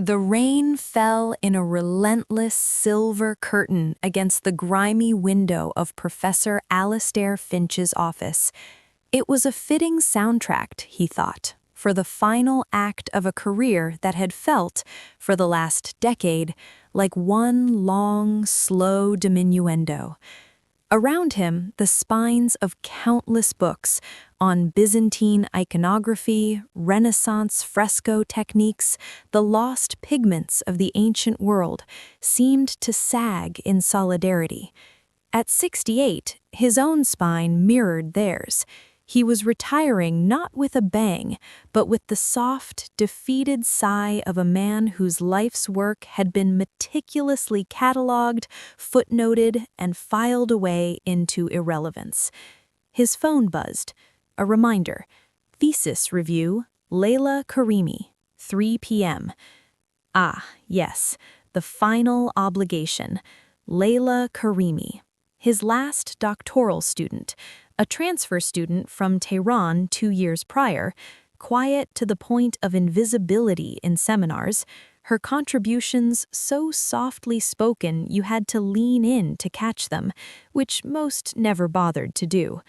The rain fell in a relentless silver curtain against the grimy window of Professor Alastair Finch's office. It was a fitting soundtrack, he thought, for the final act of a career that had felt, for the last decade, like one long, slow diminuendo. Around him, the spines of countless books on Byzantine iconography, Renaissance fresco techniques, the lost pigments of the ancient world, seemed to sag in solidarity. At 68, his own spine mirrored theirs. He was retiring not with a bang, but with the soft, defeated sigh of a man whose life's work had been meticulously catalogued, footnoted, and filed away into irrelevance. His phone buzzed. A reminder. Thesis review, Layla Karimi, 3 p.m. Ah, yes, the final obligation. Layla Karimi, his last doctoral student, a transfer student from Tehran 2 years prior, quiet to the point of invisibility in seminars, her contributions so softly spoken you had to lean in to catch them, which most never bothered to do.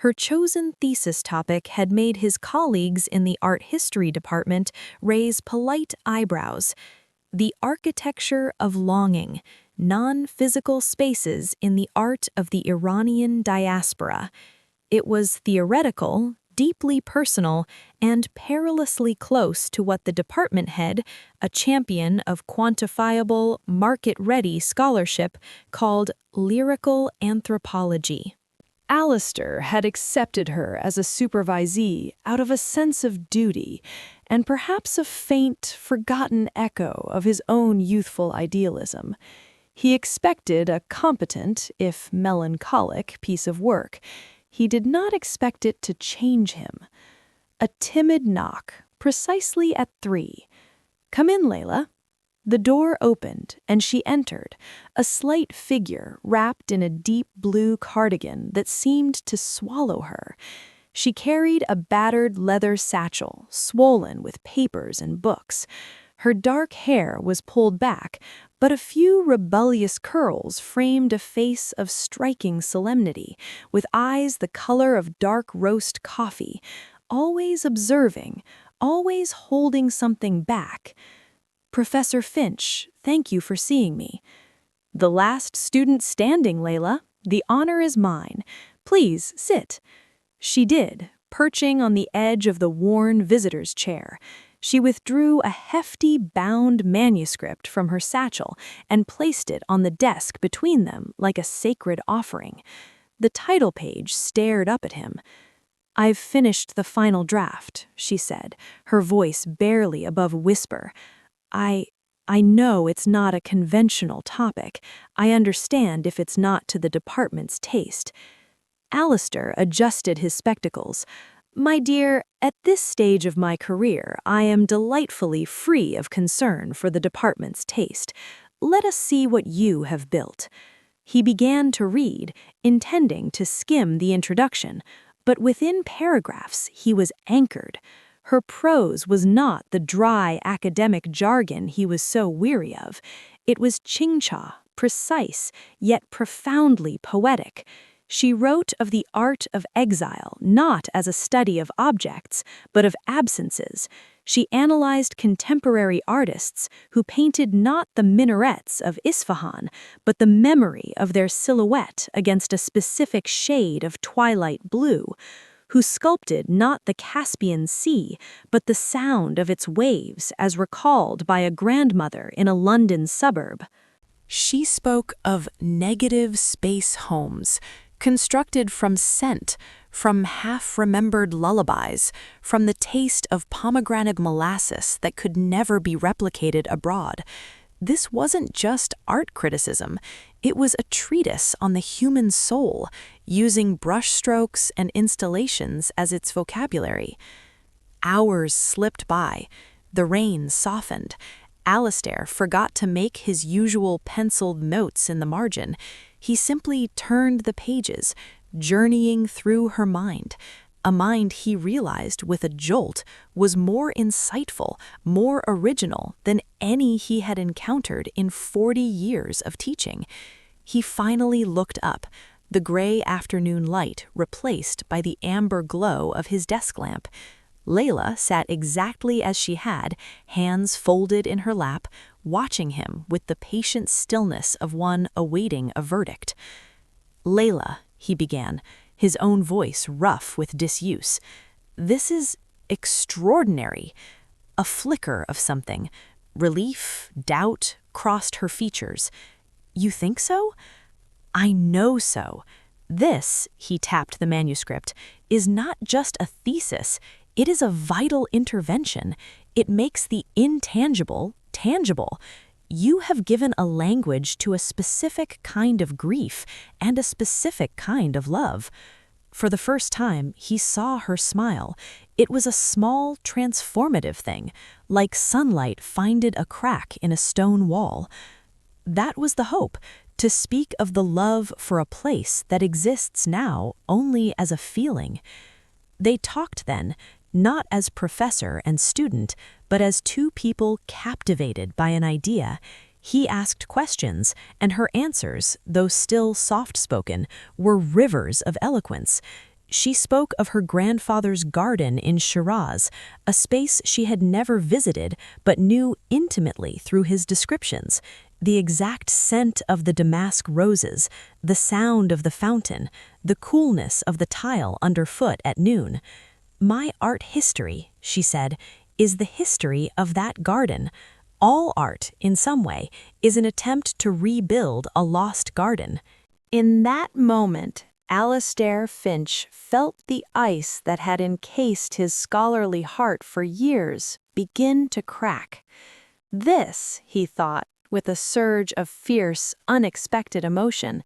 Her chosen thesis topic had made his colleagues in the art history department raise polite eyebrows. The architecture of longing, non-physical spaces in the art of the Iranian diaspora. It was theoretical, deeply personal, and perilously close to what the department head, a champion of quantifiable, market-ready scholarship, called lyrical anthropology. Alistair had accepted her as a supervisee out of a sense of duty and perhaps a faint, forgotten echo of his own youthful idealism. He expected a competent, if melancholic, piece of work. He did not expect it to change him. A timid knock, precisely at 3. "Come in, Layla." The door opened, and she entered, a slight figure wrapped in a deep blue cardigan that seemed to swallow her. She carried a battered leather satchel, swollen with papers and books. Her dark hair was pulled back, but a few rebellious curls framed a face of striking solemnity, with eyes the color of dark roast coffee, always observing, always holding something back. "Professor Finch, thank you for seeing me." "The last student standing, Layla. The honor is mine. Please, sit." She did, perching on the edge of the worn visitor's chair. She withdrew a hefty, bound manuscript from her satchel and placed it on the desk between them like a sacred offering. The title page stared up at him. "I've finished the final draft," she said, her voice barely above a whisper. I know it's not a conventional topic. I understand if it's not to the department's taste." Alistair adjusted his spectacles. "My dear, at this stage of my career, I am delightfully free of concern for the department's taste. Let us see what you have built." He began to read, intending to skim the introduction, but within paragraphs he was anchored. Her prose was not the dry academic jargon he was so weary of. It was chingcha, precise, yet profoundly poetic. She wrote of the art of exile not as a study of objects, but of absences. She analyzed contemporary artists who painted not the minarets of Isfahan, but the memory of their silhouette against a specific shade of twilight blue, who sculpted not the Caspian Sea, but the sound of its waves as recalled by a grandmother in a London suburb. She spoke of negative space homes, constructed from scent, from half-remembered lullabies, from the taste of pomegranate molasses that could never be replicated abroad. This wasn't just art criticism, it was a treatise on the human soul, using brushstrokes and installations as its vocabulary. Hours slipped by, the rain softened. Alistair forgot to make his usual penciled notes in the margin. He simply turned the pages, journeying through her mind, A mind he realized with a jolt was more insightful, more original than any he had encountered in 40 years of teaching. He finally looked up, the gray afternoon light replaced by the amber glow of his desk lamp. Layla sat exactly as she had, hands folded in her lap, watching him with the patient stillness of one awaiting a verdict. "Layla," he began, his own voice rough with disuse, "this is extraordinary." A flicker of something, relief, doubt, crossed her features. "You think so?" "I know so. This," he tapped the manuscript, "is not just a thesis. It is a vital intervention. It makes the intangible tangible. You have given a language to a specific kind of grief and a specific kind of love." For the first time, he saw her smile. It was a small, transformative thing, like sunlight finded a crack in a stone wall. That was the hope, to speak of the love for a place that exists now only as a feeling. They talked then, not as professor and student, but as two people captivated by an idea. He asked questions, and her answers, though still soft-spoken, were rivers of eloquence. She spoke of her grandfather's garden in Shiraz, a space she had never visited but knew intimately through his descriptions. The exact scent of the damask roses, the sound of the fountain, the coolness of the tile underfoot at noon. "My art history," she said, "is the history of that garden. All art, in some way, is an attempt to rebuild a lost garden." In that moment, Alastair Finch felt the ice that had encased his scholarly heart for years begin to crack. This, he thought, with a surge of fierce, unexpected emotion,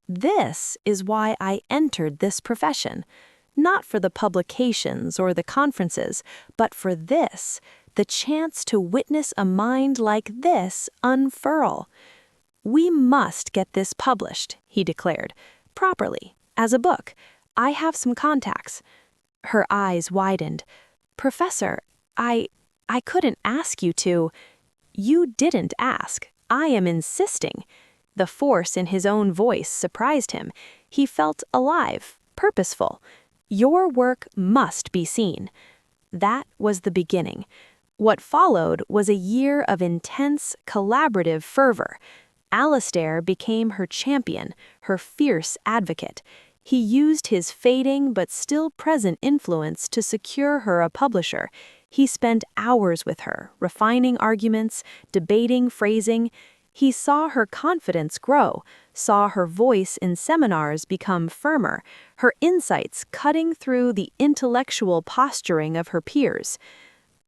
this is why I entered this profession. Not for the publications or the conferences, but for this, the chance to witness a mind like this unfurl. "We must get this published," he declared, "properly, as a book. I have some contacts." Her eyes widened. "Professor, I couldn't ask you to." "You didn't ask. I am insisting." The force in his own voice surprised him. He felt alive, purposeful. "Your work must be seen." That was the beginning. What followed was a year of intense, collaborative fervor. Alastair became her champion, her fierce advocate. He used his fading but still present influence to secure her a publisher. He spent hours with her, refining arguments, debating phrasing. He saw her confidence grow, saw her voice in seminars become firmer, her insights cutting through the intellectual posturing of her peers.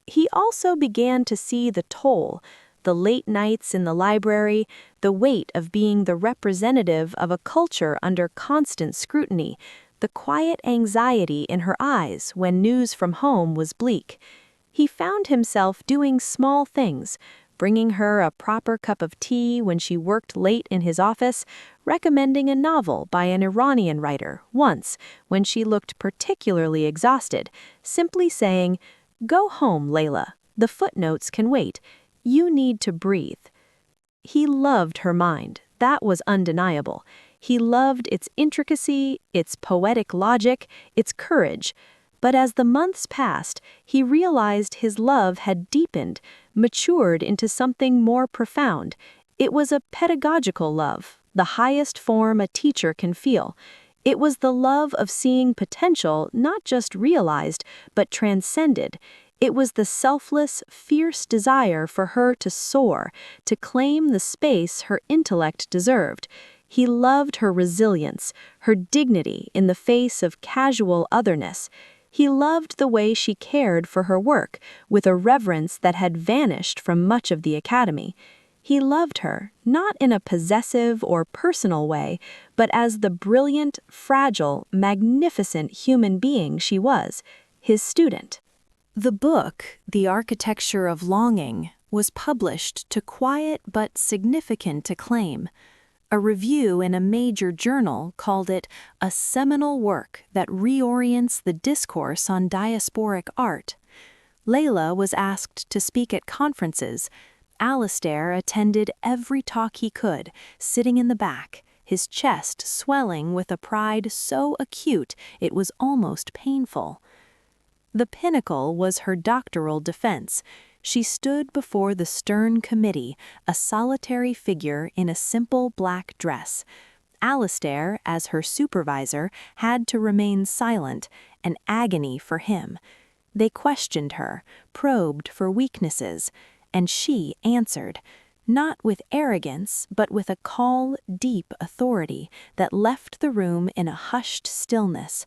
He also began to see the toll, the late nights in the library, the weight of being the representative of a culture under constant scrutiny, the quiet anxiety in her eyes when news from home was bleak. He found himself doing small things, bringing her a proper cup of tea when she worked late in his office, recommending a novel by an Iranian writer once when she looked particularly exhausted, simply saying, "Go home, Layla. The footnotes can wait. You need to breathe." He loved her mind. That was undeniable. He loved its intricacy, its poetic logic, its courage. But as the months passed, he realized his love had deepened, matured into something more profound. It was a pedagogical love, the highest form a teacher can feel. It was the love of seeing potential not just realized, but transcended. It was the selfless, fierce desire for her to soar, to claim the space her intellect deserved. He loved her resilience, her dignity in the face of casual otherness. He loved the way she cared for her work, with a reverence that had vanished from much of the academy. He loved her, not in a possessive or personal way, but as the brilliant, fragile, magnificent human being she was, his student. The book, The Architecture of Longing, was published to quiet but significant acclaim. A review in a major journal called it a seminal work that reorients the discourse on diasporic art. Layla was asked to speak at conferences. Alastair attended every talk he could, sitting in the back, his chest swelling with a pride so acute it was almost painful. The pinnacle was her doctoral defense. She stood before the stern committee, a solitary figure in a simple black dress. Alastair, as her supervisor, had to remain silent, an agony for him. They questioned her, probed for weaknesses, and she answered, not with arrogance, but with a calm, deep authority that left the room in a hushed stillness.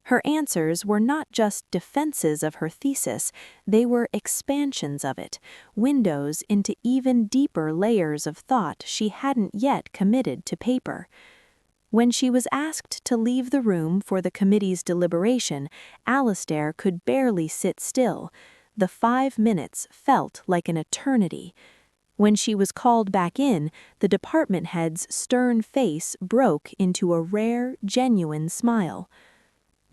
Her answers were not just defenses of her thesis, they were expansions of it, windows into even deeper layers of thought she hadn't yet committed to paper. When she was asked to leave the room for the committee's deliberation, Alastair could barely sit still. The 5 minutes felt like an eternity. When she was called back in, the department head's stern face broke into a rare, genuine smile.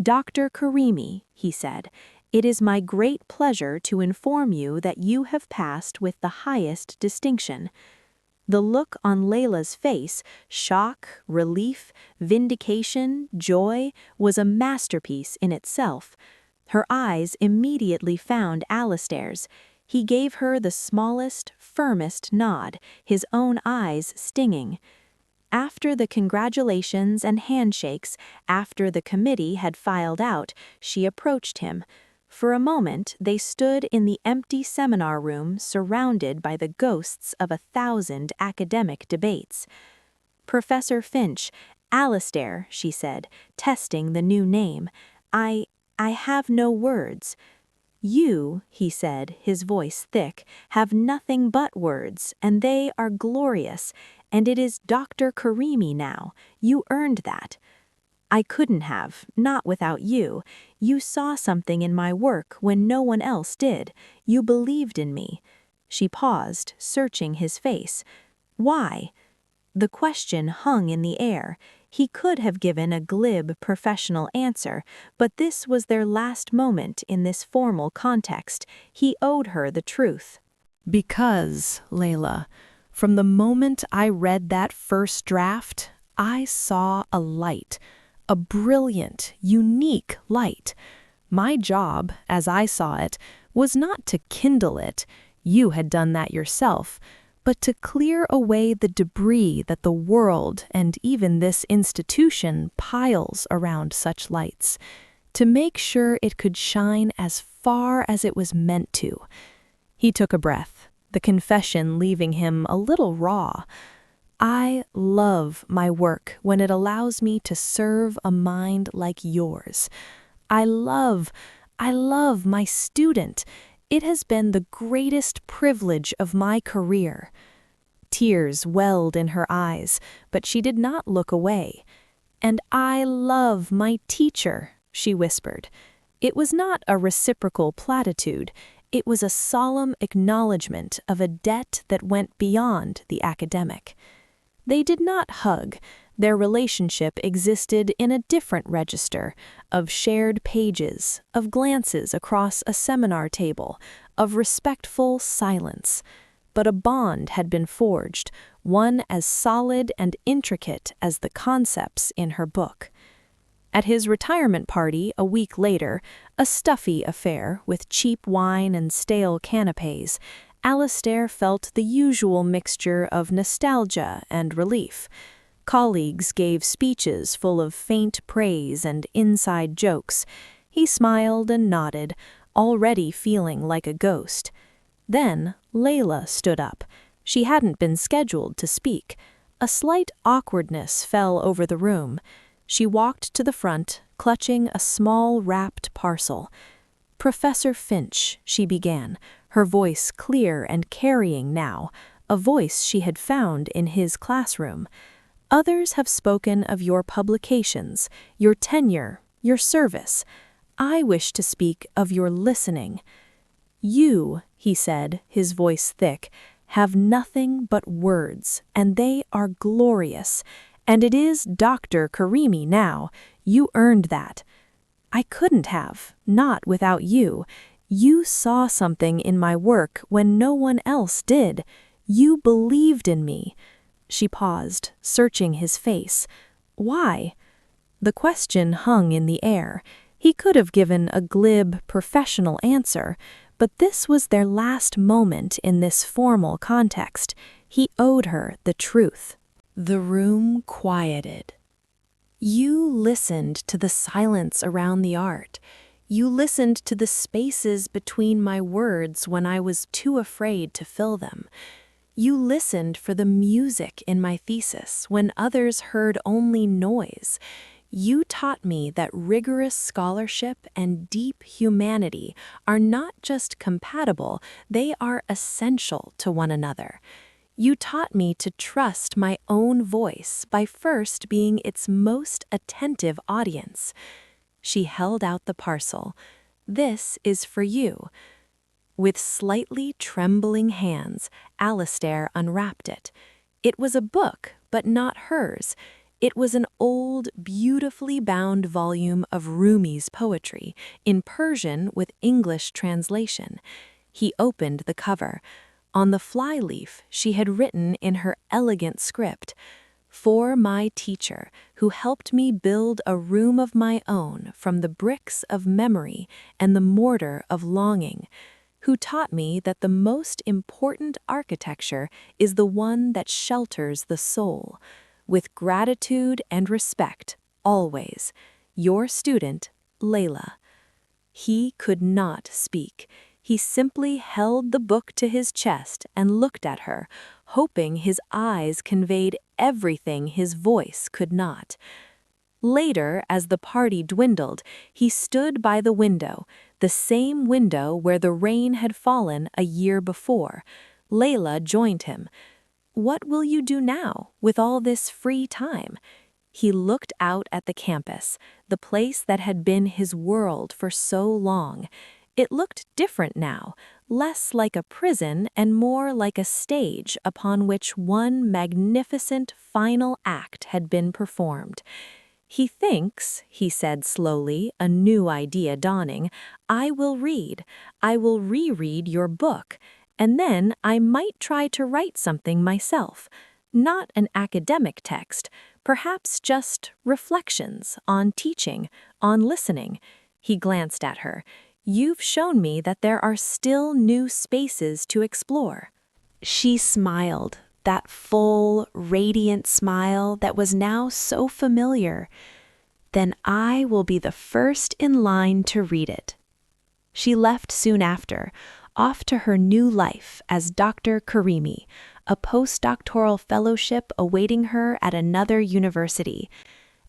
"Dr. Karimi," he said, "it is my great pleasure to inform you that you have passed with the highest distinction." The look on Layla's face, shock, relief, vindication, joy, was a masterpiece in itself. Her eyes immediately found Alastair's. He gave her the smallest, firmest nod, his own eyes stinging. After the congratulations and handshakes, after the committee had filed out, she approached him. For a moment they stood in the empty seminar room surrounded by the ghosts of 1,000 academic debates. "Professor Finch, Alastair," she said, testing the new name, I have no words." "You," he said, his voice thick, "have nothing but words, and they are glorious, and it is Dr. Karimi now. You earned that." "I couldn't have, not without you. You saw something in my work when no one else did. You believed in me." She paused, searching his face. "Why?" The question hung in the air. He could have given a glib, professional answer, but this was their last moment in this formal context. He owed her the truth. "Because, Layla, from the moment I read that first draft, I saw a light. A brilliant, unique light. My job, as I saw it, was not to kindle it, you had done that yourself, but to clear away the debris that the world and even this institution piles around such lights, to make sure it could shine as far as it was meant to." He took a breath, the confession leaving him a little raw. "I love my work when it allows me to serve a mind like yours. I love my student. It has been the greatest privilege of my career." Tears welled in her eyes, but she did not look away. "And I love my teacher," she whispered. It was not a reciprocal platitude. It was a solemn acknowledgement of a debt that went beyond the academic. They did not hug. Their relationship existed in a different register, of shared pages, of glances across a seminar table, of respectful silence. But a bond had been forged, one as solid and intricate as the concepts in her book. At his retirement party a week later, a stuffy affair with cheap wine and stale canapés, Alastair felt the usual mixture of nostalgia and relief. Colleagues gave speeches full of faint praise and inside jokes. He smiled and nodded, already feeling like a ghost. Then Layla stood up. She hadn't been scheduled to speak. A slight awkwardness fell over the room. She walked to the front, clutching a small wrapped parcel. "Professor Finch," she began, her voice clear and carrying now, a voice she had found in his classroom. "Others have spoken of your publications, your tenure, your service. I wish to speak of your listening." "You," he said, his voice thick, have nothing but words, and they are glorious. And it is Dr. Karimi now. You earned that. I couldn't have, not without you. You saw something in my work when no one else did. You believed in me." She paused, searching his face. Why? The question hung in the air. He could have given a glib, professional answer, but this was their last moment in this formal context. He owed her the truth. The room quieted. You listened to the silence around the art. You listened to the spaces between my words when I was too afraid to fill them. You listened for the music in my thesis when others heard only noise. You taught me that rigorous scholarship and deep humanity are not just compatible, they are essential to one another. You taught me to trust my own voice by first being its most attentive audience. She held out the parcel. "This is for you." With slightly trembling hands, Alastair unwrapped it. It was a book, but not hers. It was an old, beautifully bound volume of Rumi's poetry, in Persian with English translation. He opened the cover. On the flyleaf, she had written in her elegant script, "For my teacher, who helped me build a room of my own from the bricks of memory and the mortar of longing, who taught me that the most important architecture is the one that shelters the soul. With gratitude and respect, always, your student, Layla." He could not speak. He simply held the book to his chest and looked at her, hoping his eyes conveyed everything his voice could not. Later, as the party dwindled, he stood by the window, the same window where the rain had fallen a year before. Layla joined him. "What will you do now, with all this free time?" He looked out at the campus, the place that had been his world for so long. It looked different now, less like a prison and more like a stage upon which one magnificent final act had been performed. "He thinks," he said slowly, a new idea dawning, "I will read. I will reread your book. And then I might try to write something myself. Not an academic text, perhaps just reflections on teaching, on listening." He glanced at her. "You've shown me that there are still new spaces to explore." She smiled, that full, radiant smile that was now so familiar. "Then I will be the first in line to read it." She left soon after, off to her new life as Dr. Karimi, a postdoctoral fellowship awaiting her at another university.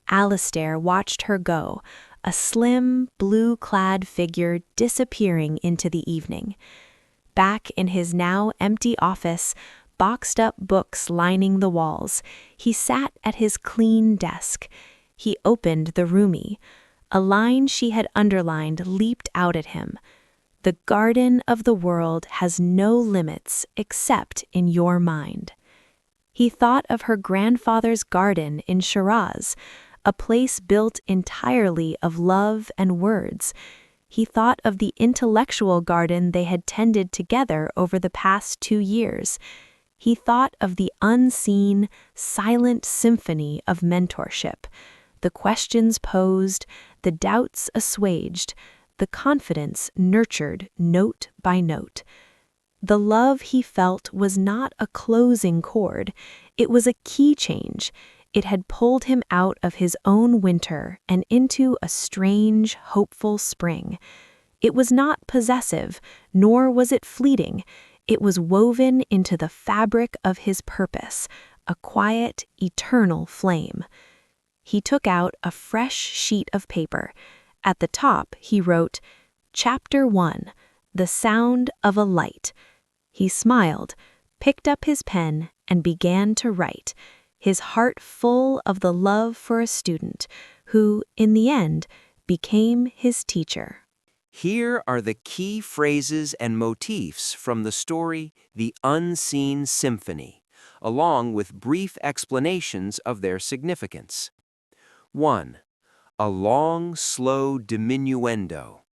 Alastair watched her go, a slim, blue-clad figure disappearing into the evening. Back in his now empty office, boxed-up books lining the walls, he sat at his clean desk. He opened the Rumi. A line she had underlined leaped out at him. "The garden of the world has no limits except in your mind." He thought of her grandfather's garden in Shiraz, a place built entirely of love and words. He thought of the intellectual garden they had tended together over the past 2 years. He thought of the unseen, silent symphony of mentorship, the questions posed, the doubts assuaged, the confidence nurtured note by note. The love he felt was not a closing chord, it was a key change. It had pulled him out of his own winter and into a strange, hopeful spring. It was not possessive, nor was it fleeting. It was woven into the fabric of his purpose, a quiet, eternal flame. He took out a fresh sheet of paper. At the top, he wrote, "Chapter 1, The Sound of a Light." He smiled, picked up his pen, and began to write, his heart full of the love for a student who, in the end, became his teacher. Here are the key phrases and motifs from the story The Unseen Symphony, along with brief explanations of their significance. 1. A long, slow diminuendo.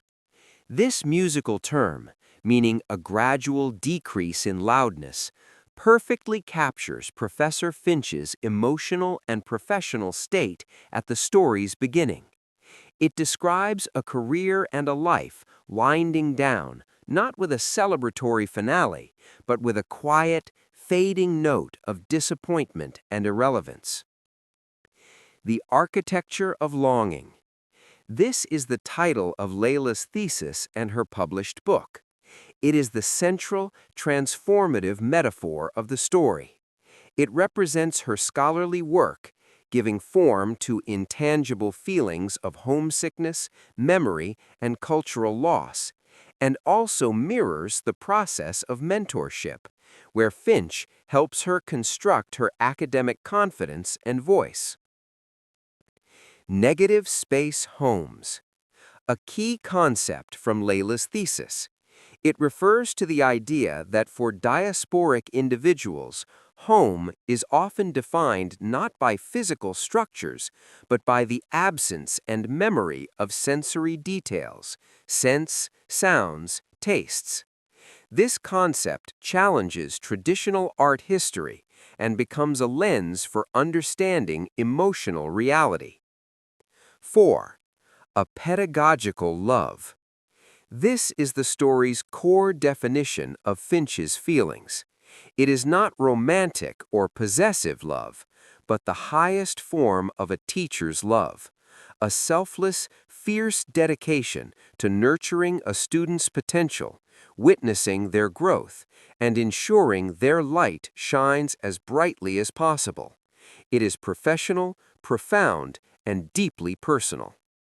This musical term, meaning a gradual decrease in loudness, perfectly captures Professor Finch's emotional and professional state at the story's beginning. It describes a career and a life winding down, not with a celebratory finale, but with a quiet, fading note of disappointment and irrelevance. The Architecture of Longing. This is the title of Layla's thesis and her published book. It is the central, transformative metaphor of the story. It represents her scholarly work, giving form to intangible feelings of homesickness, memory, and cultural loss, and also mirrors the process of mentorship, where Finch helps her construct her academic confidence and voice. Negative space homes. A key concept from Layla's thesis. It refers to the idea that for diasporic individuals, home is often defined not by physical structures, but by the absence and memory of sensory details, scents, sounds, tastes. This concept challenges traditional art history and becomes a lens for understanding emotional reality. 4. A pedagogical love. This is the story's core definition of Finch's feelings. It is not romantic or possessive love, but the highest form of a teacher's love, a selfless, fierce dedication to nurturing a student's potential, witnessing their growth, and ensuring their light shines as brightly as possible. It is professional, profound, and deeply personal.